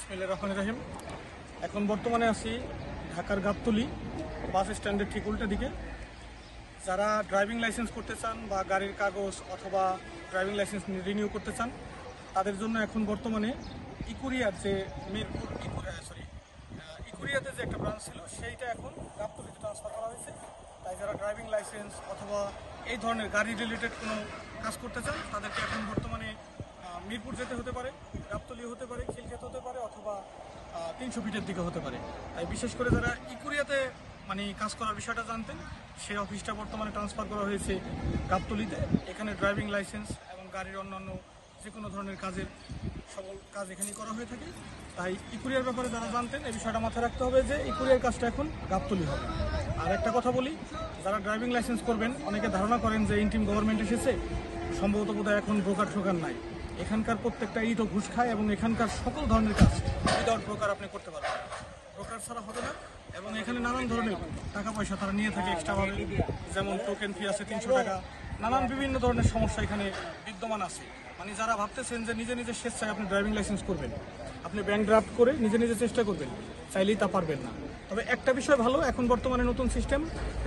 বিসমিল্লাহির রহমানির রহিম। এখন বর্তমানে আছি ঢাকার গাবতলী বাস স্ট্যান্ডের ঠিক উল্টা দিকে। যারা ড্রাইভিং লাইসেন্স করতে চান বা গাড়ির কাগজ অথবা ড্রাইভিং লাইসেন্স রিনিউ করতে চান, তাদের জন্য এখন বর্তমানে ইকুরিয়ার যে মিরপুর ইকুরিয়াতে যে একটা ব্রাঞ্চ ছিল, সেইটা এখন গাবতলীতে ট্রান্সফার করা হয়েছে। তাই যারা ড্রাইভিং লাইসেন্স অথবা এই ধরনের গাড়ি রিলেটেড কোনো কাজ করতে চান, তাদেরকে এখন বর্তমানে মিরপুর যেতে হতে পারে, গাবতলী হতে পারে, খিলক্ষেত হতে পারে, অথবা 300 ফিটের দিকে হতে পারে। তাই বিশেষ করে যারা ইকুরিয়াতে কাজ করার বিষয়টা জানতেন, সেই অফিসটা বর্তমানে ট্রান্সফার করা হয়েছে গাবতলীতে। এখানে ড্রাইভিং লাইসেন্স এবং গাড়ির অন্যান্য যে কোনো ধরনের কাজের সকল কাজ এখানেই করা হয়ে থাকে। তাই ইকুরিয়ার ব্যাপারে যারা জানতেন, এই বিষয়টা মাথায় রাখতে হবে যে ইকুরিয়ার কাজটা এখন গাবতলী হবে। আর একটা কথা বলি, যারা ড্রাইভিং লাইসেন্স করবেন, অনেকে ধারণা করেন যে ইন্টিম গভর্নমেন্ট এসেছে, সম্ভবত বোধহয় এখন ব্রোকার ঠোকার নাই। এখানকার প্রত্যেকটা ইটও ঘুষ খায় এবং এখানকার সকল ধরনের কাজ উইদাউট ব্রোকার আপনি করতে পারবেন। ব্রোকার ছাড়া হবে না। এবং এখানে নানান ধরনের টাকা পয়সা তারা নিয়ে থাকে এক্সট্রাভাবে, যেমন টোকেন ফি আছে 300 টাকা। নানান বিভিন্ন ধরনের সমস্যা এখানে বিদ্যমান আছে। যারা ভাবতেছেন যে নিজে নিজে স্বেচ্ছায় আপনি ড্রাইভিং লাইসেন্স করবেন, আপনি ব্যাংক ড্রাফট করে নিজে নিজে চেষ্টা করবেন, চাইলেই তা পারবেন না। তবে একটা বিষয় ভালো, এখন বর্তমানে নতুন সিস্টেম,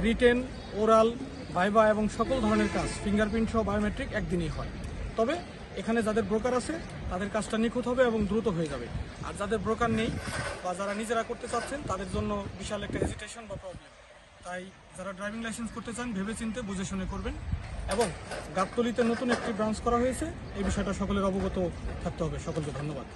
রিটেন, ওরাল, ভাইভা এবং সকল ধরনের কাজ ফিঙ্গারপ্রিন্ট সহ বায়োমেট্রিক একদিনই হয়। তবে এখানে যাদের ব্রোকার আছে, তাদের কাজটা নিখুঁত হবে এবং দ্রুত হয়ে যাবে। আর যাদের ব্রোকার নেই বা যারা নিজেরা করতে চাচ্ছেন, তাদের জন্য বিশাল একটা হেজিটেশন বা প্রবলেম। তাই যারা ড্রাইভিং লাইসেন্স করতে চান, ভেবে চিন্তে বুঝে শুনে করবেন। এবং গাবতলীতে নতুন একটি ব্রাঞ্চ করা হয়েছে, এই বিষয়টা সকলের অবগত থাকতে হবে। সকলকে ধন্যবাদ।